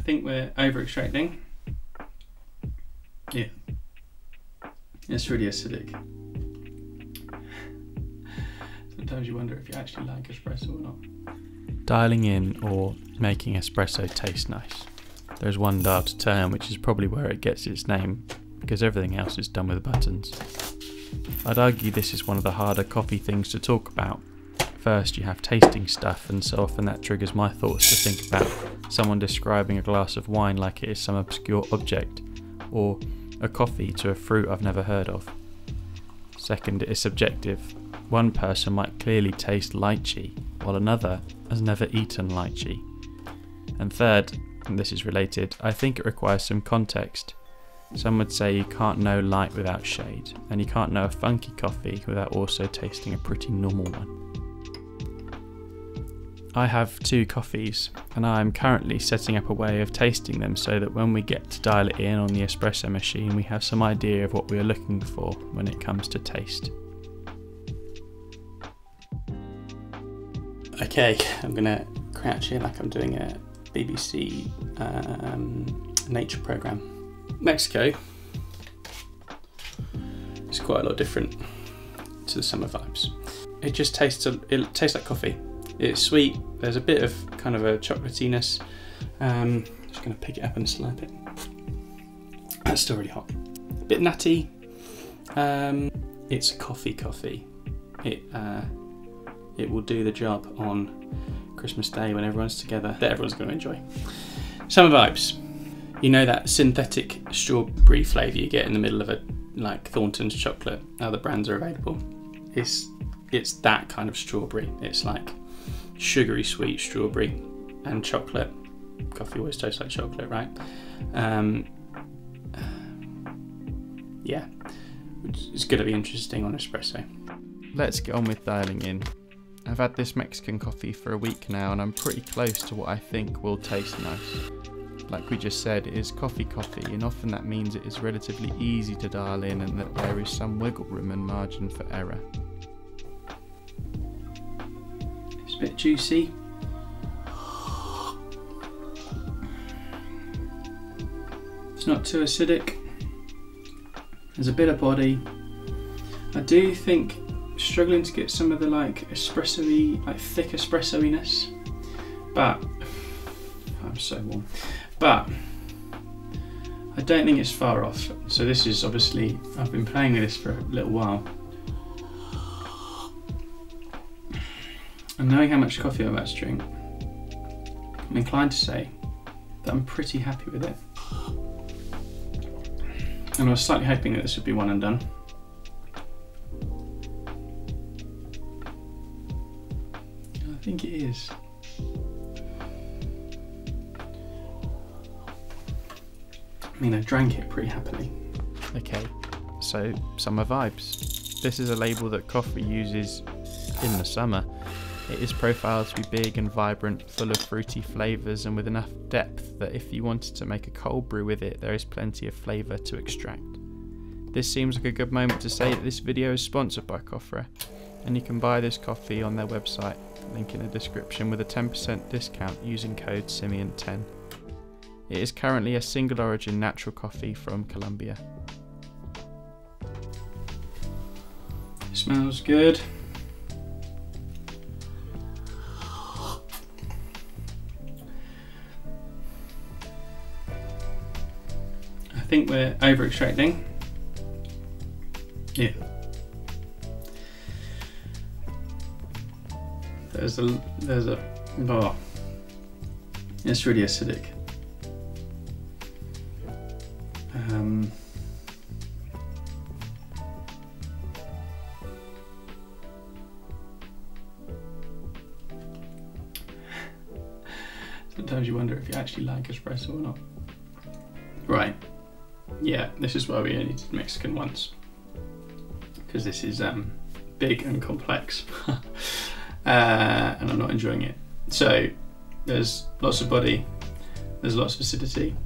think we're over extracting. Yeah, it's really acidic. Sometimes you wonder if you actually like espresso or not. Dialing in or making espresso taste nice. There's one dial to turn, which is probably where it gets its name, because everything else is done with buttons. I'd argue this is one of the harder coffee things to talk about. First you have tasting stuff, and so often that triggers my thoughts to think about someone describing a glass of wine like it is some obscure object, or a coffee to a fruit I've never heard of. Second, it is subjective. One person might clearly taste lychee, while another has never eaten lychee. And third, and this is related, I think it requires some context. Some would say you can't know light without shade, and you can't know a funky coffee without also tasting a pretty normal one. I have 2 coffees, and I am currently setting up a way of tasting them so that when we get to dial it in on the espresso machine, we have some idea of what we are looking for when it comes to taste. Okay, I'm gonna crouch here like I'm doing a BBC nature program. Mexico is quite a lot different to the summer vibes. It just tastes like coffee. It's sweet. There's a bit of kind of a chocolatiness. Just gonna pick it up and slurp it. That's still really hot. A bit nutty. It's a coffee. It will do the job on Christmas Day when everyone's together. That everyone's going to enjoy. Summer vibes. You know that synthetic strawberry flavour you get in the middle of a like Thornton's chocolate. Other brands are available. It's that kind of strawberry. It's like sugary sweet strawberry and chocolate. Coffee always tastes like chocolate, right? Yeah, it's going to be interesting on espresso. Let's get on with dialing in. I've had this Mexican coffee for a week now, and I'm pretty close to what I think will taste nice. Like we just said, it is coffee, and often that means it is relatively easy to dial in and that there is some wiggle room and margin for error. It's a bit juicy. It's not too acidic. There's a bit of body. I do think struggling to get some of the like espresso-y, like thick espresso-iness, but I'm so warm. But I don't think it's far off. So this is obviously, I've been playing with this for a little while. And knowing how much coffee I'm about to drink, I'm inclined to say that I'm pretty happy with it. And I was slightly hoping that this would be one and done. I think it is. I mean, I drank it pretty happily. Okay, so summer vibes. This is a label that coffee uses in the summer. It is profiled to be big and vibrant, full of fruity flavours and with enough depth that if you wanted to make a cold brew with it, there is plenty of flavour to extract. This seems like a good moment to say that this video is sponsored by Coffre, and you can buy this coffee on their website, link in the description, with a 10% discount using code Simeon10. It is currently a single origin natural coffee from Colombia. It smells good. I think we're over extracting. Yeah. There's a oh, it's really acidic. Sometimes you wonder if you actually like espresso or not. Right. Yeah, this is why we only did Mexican once, because this is big and complex. And I'm not enjoying it. So there's lots of body, there's lots of acidity.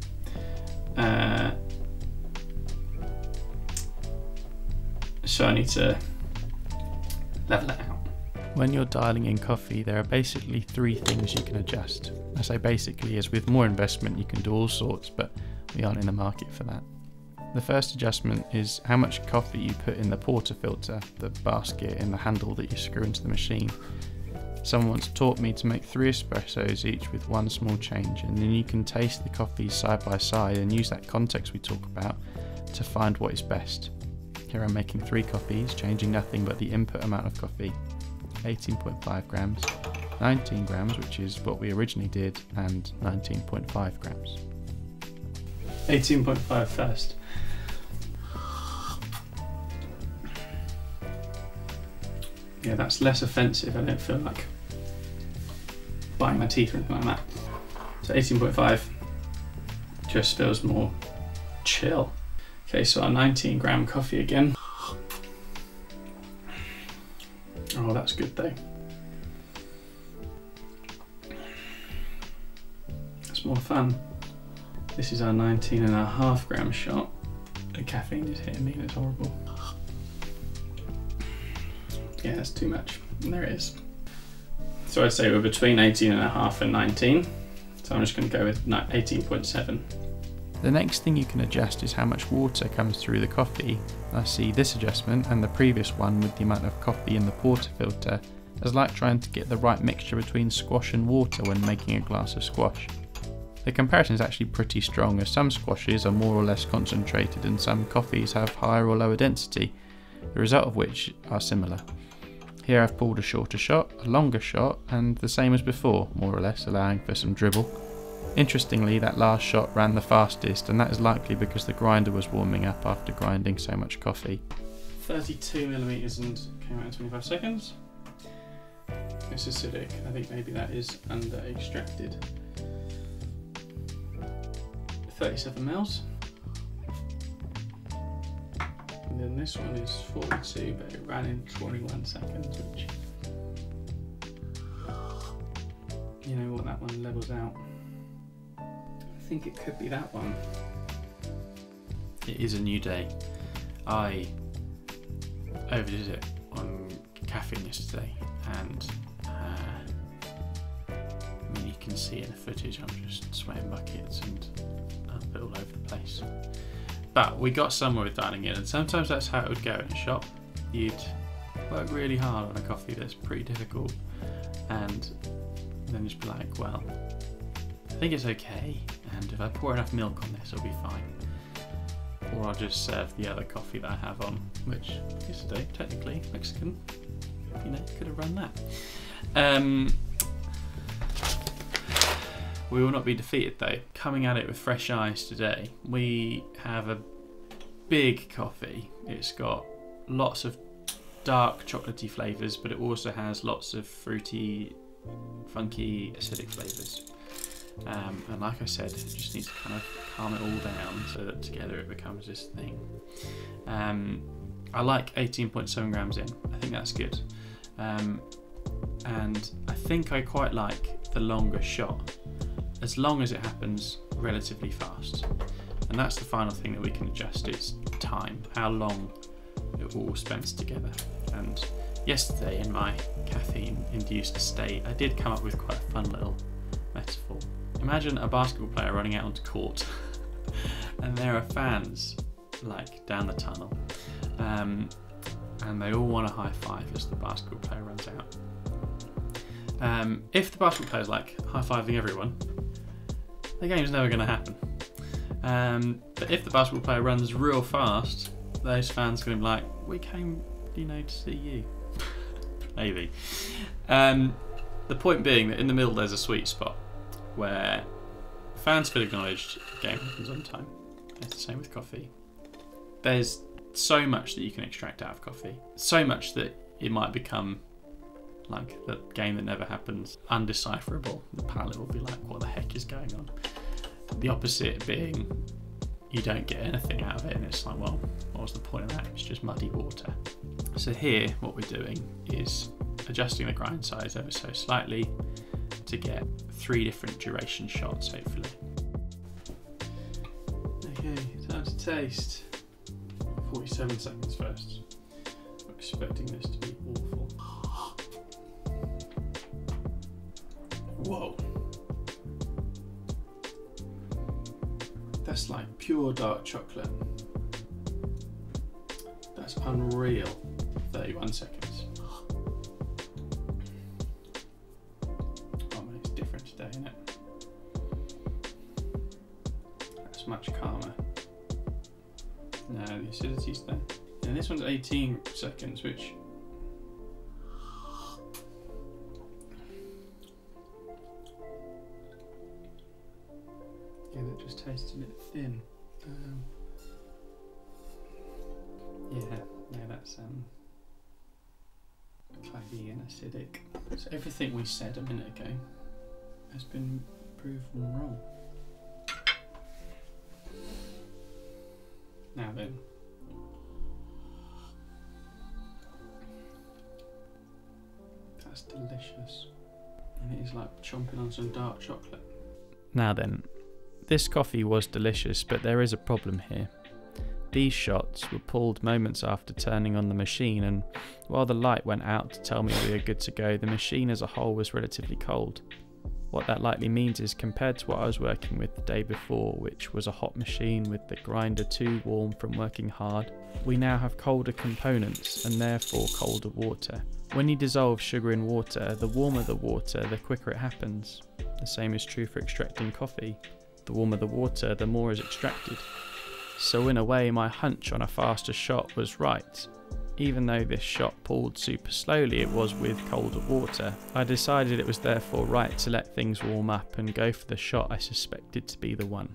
So I need to level it out. When you're dialing in coffee, there are basically 3 things you can adjust. I say basically as with more investment you can do all sorts, but we aren't in the market for that. The first adjustment is how much coffee you put in the portafilter, the basket in the handle that you screw into the machine. Someone once taught me to make 3 espressos each with 1 small change, and then you can taste the coffees side by side and use that context we talk about to find what is best. Here I'm making 3 coffees, changing nothing but the input amount of coffee. 18.5 grams, 19 grams, which is what we originally did, and 19.5 grams. 18.5 first. Yeah, that's less offensive. I don't feel like biting my teeth or anything like that. So 18.5 just feels more chill. Okay, so our 19 gram coffee again. Oh, that's good though. That's more fun. This is our 19.5 gram shot. The caffeine is hitting me and it's horrible. Yeah, that's too much. And there it is. So I'd say we're between 18.5 and 19. So I'm just going to go with 18.7. The next thing you can adjust is how much water comes through the coffee. I see this adjustment and the previous one with the amount of coffee in the portafilter as like trying to get the right mixture between squash and water when making a glass of squash. The comparison is actually pretty strong, as some squashes are more or less concentrated and some coffees have higher or lower density, the result of which are similar. Here I've pulled a shorter shot, a longer shot, and the same as before, more or less, allowing for some dribble. Interestingly, that last shot ran the fastest, and that is likely because the grinder was warming up after grinding so much coffee. 32 millimeters and came out in 25 seconds. It's acidic. I think maybe that is under extracted. 37 mils. And then this one is 42, but it ran in 21 seconds, which, you know what, that one levels out. I think it could be that one. It is a new day. I overdid it on caffeine yesterday, and I mean, you can see in the footage I'm just sweating buckets and up it all over the place. But we got somewhere with dialing in, and sometimes that's how it would go in a shop. You'd work really hard on a coffee that's pretty difficult, and then just be like, well, I think it's okay, and if I pour enough milk on this, it'll be fine. Or I'll just serve the other coffee that I have on, which yesterday, technically, Mexican, you know, could have run that. We will not be defeated though. Coming at it with fresh eyes today, we have a big coffee. It's got lots of dark chocolatey flavours, but it also has lots of fruity, funky, acidic flavours. And like I said, it just needs to kind of calm it all down so that together it becomes this thing. I like 18.7 grams in. I think that's good. And I think I quite like the longer shot, as long as it happens relatively fast. And that's the final thing that we can adjust, is time, how long it all spends together. And yesterday in my caffeine-induced state, I did come up with quite a fun little metaphor. Imagine a basketball player running out onto court and there are fans like down the tunnel, and they all want a high five as the basketball player runs out. If the basketball player is like high-fiving everyone, the game's never going to happen. But if the basketball player runs real fast, those fans are going to be like, we came, you know, to see you. Maybe. The point being that in the middle there's a sweet spot where fans feel acknowledged, the game happens on time. It's the same with coffee. There's so much that you can extract out of coffee. So much that it might become like the game that never happens, undecipherable. The palate will be like, what the heck is going on? The opposite being, you don't get anything out of it and it's like, well, what was the point of that? It's just muddy water. So here, what we're doing is adjusting the grind size ever so slightly to get 3 different duration shots, hopefully. Okay, time to taste. 47 seconds first. I'm expecting this to be awful. Whoa. That's like pure dark chocolate. That's unreal. 31 seconds. Oh man, it's different today, isn't it? That's much calmer. No, the acidity's there. And this one's 18 seconds, which yeah, that just tastes a bit thin. Yeah, that's cloudy and acidic. So everything we said a minute ago has been proven wrong. Now then, that's delicious, and it is like chomping on some dark chocolate. Now then, this coffee was delicious, but there is a problem here. These shots were pulled moments after turning on the machine, and while the light went out to tell me we were good to go, the machine as a whole was relatively cold. What that likely means is, compared to what I was working with the day before, which was a hot machine with the grinder too warm from working hard, we now have colder components and therefore colder water. When you dissolve sugar in water, the warmer the water, the quicker it happens. The same is true for extracting coffee. The warmer the water, the more is extracted. So in a way, my hunch on a faster shot was right. Even though this shot pulled super slowly, it was with colder water. I decided it was therefore right to let things warm up and go for the shot I suspected to be the one.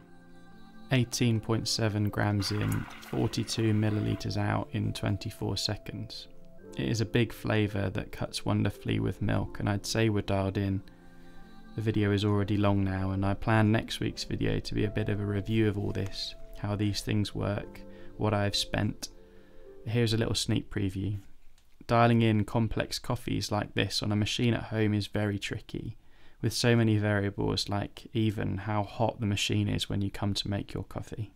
18.7 grams in, 42 millilitres out in 24 seconds. It is a big flavour that cuts wonderfully with milk, and I'd say we're dialed in. The video is already long now, and I plan next week's video to be a bit of a review of all this, how these things work, what I have spent. Here's a little sneak preview. Dialing in complex coffees like this on a machine at home is very tricky, with so many variables like even how hot the machine is when you come to make your coffee.